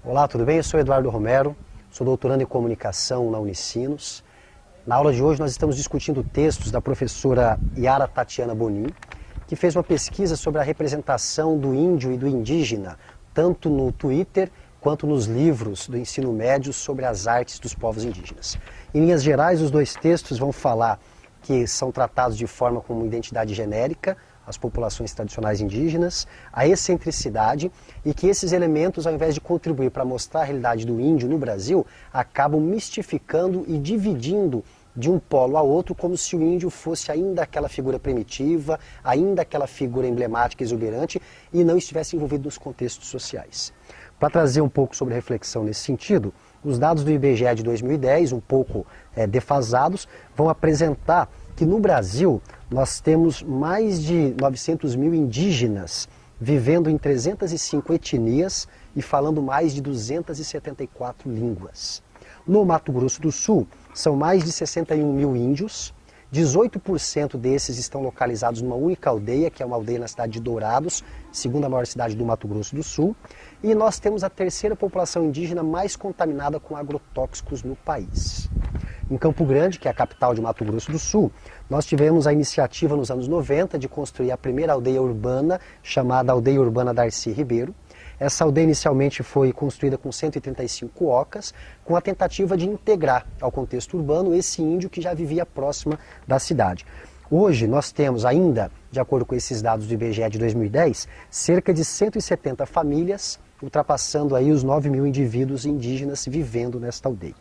Olá, tudo bem? Eu sou Eduardo Romero, sou doutorando em comunicação na Unicinos. Na aula de hoje nós estamos discutindo textos da professora Yara Tatiana Bonin, que fez uma pesquisa sobre a representação do índio e do indígena, tanto no Twitter quanto nos livros do ensino médio sobre as artes dos povos indígenas. Em linhas gerais, os dois textos vão falar que são tratados de forma como identidade genérica, as populações tradicionais indígenas, a excentricidade e que esses elementos, ao invés de contribuir para mostrar a realidade do índio no Brasil, acabam mistificando e dividindo de um polo a outro, como se o índio fosse ainda aquela figura primitiva, ainda aquela figura emblemática, exuberante, e não estivesse envolvido nos contextos sociais. Para trazer um pouco sobre reflexão nesse sentido, os dados do IBGE de 2010, um pouco defasados, vão apresentar que no Brasil nós temos mais de 900 mil indígenas vivendo em 305 etnias e falando mais de 274 línguas. No Mato Grosso do Sul, são mais de 61 mil índios, 18% desses estão localizados numa única aldeia, que é uma aldeia na cidade de Dourados, segunda maior cidade do Mato Grosso do Sul, e nós temos a terceira população indígena mais contaminada com agrotóxicos no país. Em Campo Grande, que é a capital de Mato Grosso do Sul, nós tivemos a iniciativa nos anos 90 de construir a primeira aldeia urbana, chamada Aldeia Urbana Darcy Ribeiro. Essa aldeia inicialmente foi construída com 135 ocas, com a tentativa de integrar ao contexto urbano esse índio que já vivia próxima da cidade. Hoje nós temos ainda, de acordo com esses dados do IBGE de 2010, cerca de 170 famílias, ultrapassando aí os 9 mil indivíduos indígenas vivendo nesta aldeia.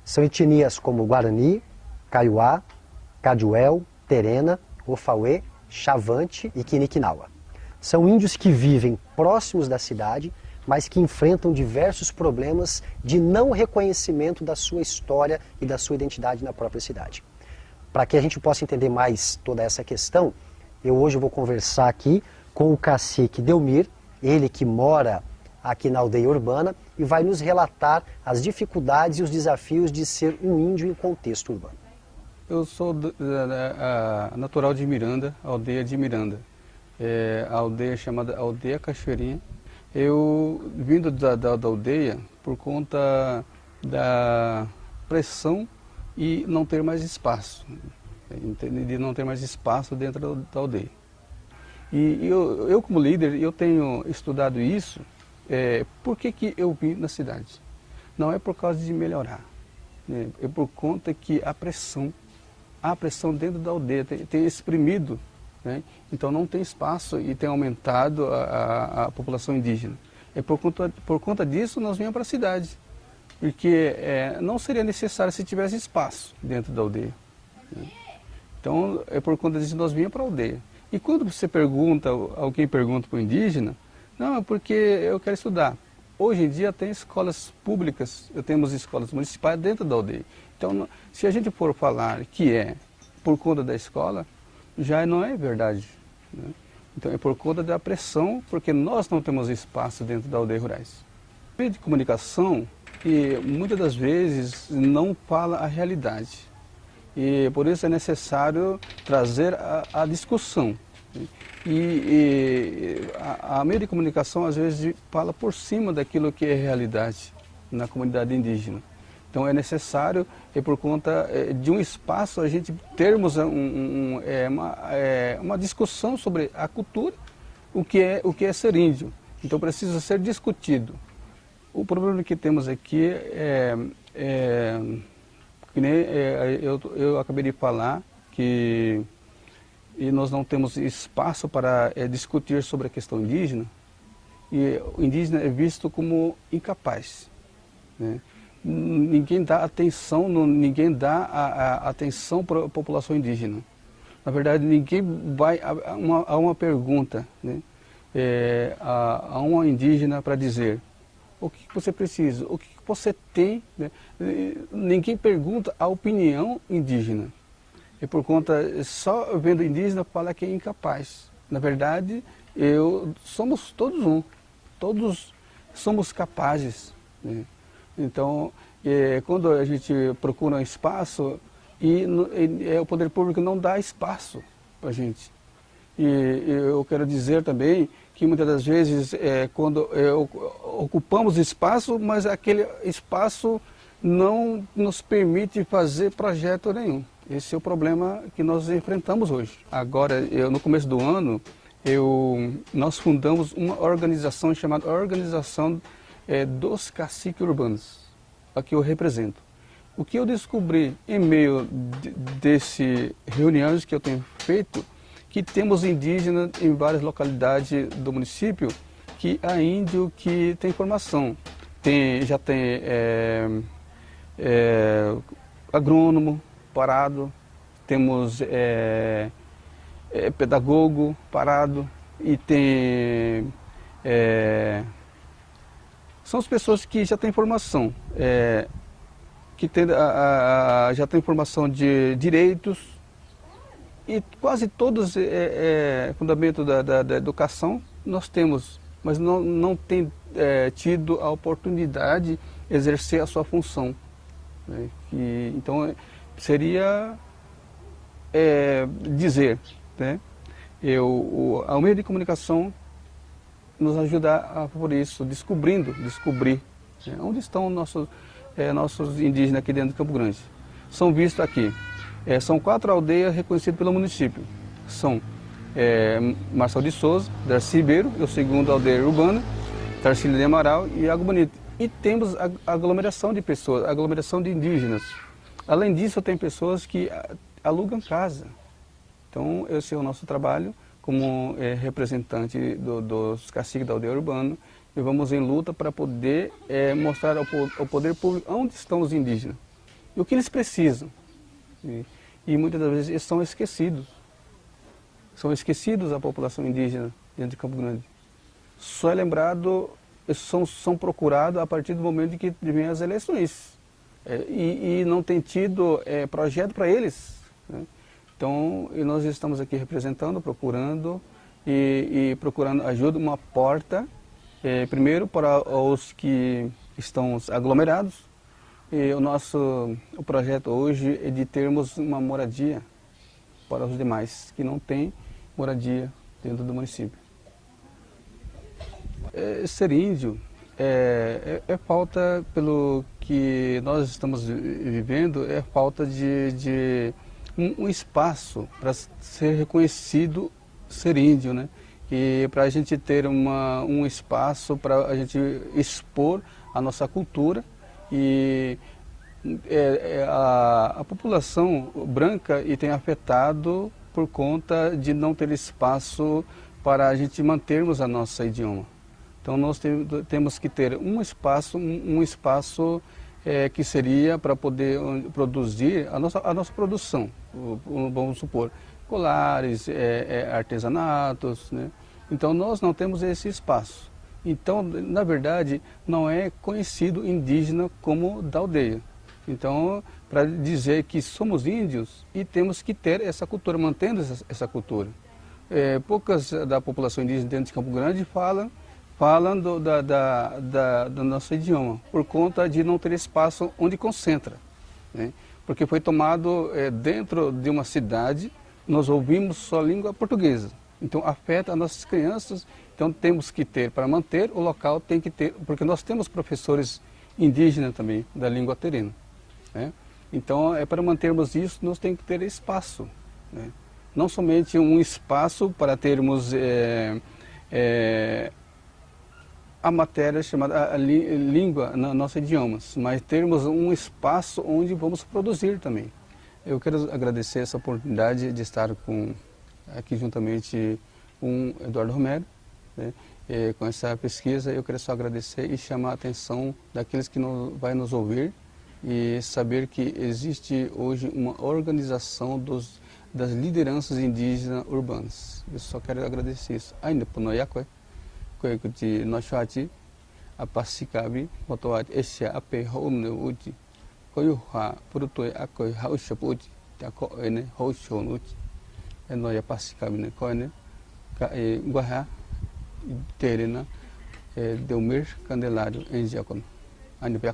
São etnias como Guarani, Kaiowá, Caduel, Terena, Ofauê, Chavante e Quiniquinaua. São índios que vivem próximos da cidade, mas que enfrentam diversos problemas de não reconhecimento da sua história e da sua identidade na própria cidade. Para que a gente possa entender mais toda essa questão, eu hoje vou conversar aqui com o cacique Delmir, ele que mora aqui na aldeia urbana e vai nos relatar as dificuldades e os desafios de ser um índio em contexto urbano. Eu sou natural de Miranda, aldeia de Miranda. A aldeia chamada Aldeia Cachoeirinha. Eu vindo da aldeia por conta da pressão e não ter mais espaço, de não ter mais espaço dentro da aldeia. E eu como líder, eu tenho estudado isso. Por que eu vim na cidade? Não é por causa de melhorar, é por conta que a pressão dentro da aldeia tem exprimido, né? Então não tem espaço e tem aumentado a população indígena. Por conta disso nós viemos para a cidade, porque não seria necessário se tivesse espaço dentro da aldeia, né? Então é por conta disso que nós viemos para a aldeia. E quando você pergunta, alguém pergunta para o indígena, não, é porque eu quero estudar. Hoje em dia tem escolas públicas, temos escolas municipais dentro da aldeia. Então, se a gente for falar que é por conta da escola, já não é verdade, né? Então é por conta da pressão, porque nós não temos espaço dentro da aldeia rurais. O meio de comunicação, que muitas das vezes não fala a realidade. E por isso é necessário trazer a discussão. E a meio de comunicação às vezes fala por cima daquilo que é realidade na comunidade indígena. Então é necessário, por conta de um espaço, a gente termos uma discussão sobre a cultura, o que é ser índio. Então precisa ser discutido. O problema que temos aqui que nem eu acabei de falar, que nós não temos espaço para discutir sobre a questão indígena, e o indígena é visto como incapaz, né? Ninguém dá atenção, ninguém dá a atenção para a população indígena. Na verdade, ninguém vai a uma pergunta, né, a uma indígena para dizer o que você precisa, o que você tem, né? Ninguém pergunta a opinião indígena. E por conta, só vendo indígena, fala que é incapaz. Na verdade, somos todos um, todos somos capazes, né? Então, quando a gente procura um espaço, o poder público não dá espaço para a gente. E eu quero dizer também que muitas das vezes quando ocupamos espaço, mas aquele espaço não nos permite fazer projeto nenhum. Esse é o problema que nós enfrentamos hoje. Agora, no começo do ano, nós fundamos uma organização chamada Organização dos Caciques Urbanos, a que eu represento. O que eu descobri em meio dessas reuniões que eu tenho feito, que temos indígenas em várias localidades do município, que há índio que tem formação. Já tem agrônomo parado, temos pedagogo parado e tem... são as pessoas que já têm formação, que já têm formação de direitos, e quase todos fundamento da educação nós temos, mas não tem tido a oportunidade de exercer a sua função. Né? Então, seria dizer, né? Ao meio de comunicação nos ajudar por isso, descobrir, né? Onde estão nossos indígenas aqui dentro de Campo Grande. São vistos aqui. São 4 aldeias reconhecidas pelo município. São Marçal de Souza, Darcy Ribeiro, o segundo aldeia urbana, Tarcílio de Amaral e Água Bonita. E temos aglomeração de pessoas, aglomeração de indígenas. Além disso, tem pessoas que alugam casa. Então, esse é o nosso trabalho como representante dos caciques da aldeia urbana. E vamos em luta para poder mostrar ao poder público onde estão os indígenas e o que eles precisam. E muitas das vezes eles são esquecidos. São esquecidos a população indígena dentro de Campo Grande. Só é lembrado, são procurados a partir do momento em que vêm as eleições. E não tem tido projeto para eles. Né? Então, nós estamos aqui representando, procurando procurando ajuda, uma porta, primeiro para os que estão aglomerados. E o projeto hoje é de termos uma moradia para os demais que não têm moradia dentro do município. Ser índio é falta, pelo que nós estamos vivendo, é falta de um espaço para ser reconhecido ser índio, né? E para a gente ter um espaço para a gente expor a nossa cultura. E a população branca tem afetado por conta de não ter espaço para a gente mantermos a nossa idioma. Então nós temos que ter um espaço que seria para poder produzir a nossa produção, vamos supor, colares, artesanatos, né? Então nós não temos esse espaço. Então, na verdade, não é conhecido indígena como da aldeia. Então, para dizer que somos índios e temos que ter essa cultura, mantendo essa cultura. Poucas da população indígena dentro de Campo Grande falam do nosso idioma, por conta de não ter espaço onde concentra. Né? Porque foi tomado dentro de uma cidade, nós ouvimos só a língua portuguesa. Então afeta as nossas crianças, então temos que ter, para manter o local tem que ter, porque nós temos professores indígenas também, da língua terena. Né? Então, para mantermos isso, nós temos que ter espaço. Né? Não somente um espaço para termos a matéria chamada língua, nossos idiomas, mas termos um espaço onde vamos produzir também. Eu quero agradecer essa oportunidade de estar aqui juntamente com Eduardo Romero, né? Com essa pesquisa. Eu quero só agradecer e chamar a atenção daqueles que vai nos ouvir e saber que existe hoje uma organização das lideranças indígenas urbanas. Eu só quero agradecer isso. Ainda por nós, de nós a Passicabi, Motoat, esse a Home Uti, Koyuha, Purutoi, a Koi Hausaputi, Takoene, Hausonuti, e nós a Passicabi, né? Coine, Guahá, Terena, Delmir Candelário, em Giacono. Ainda bem.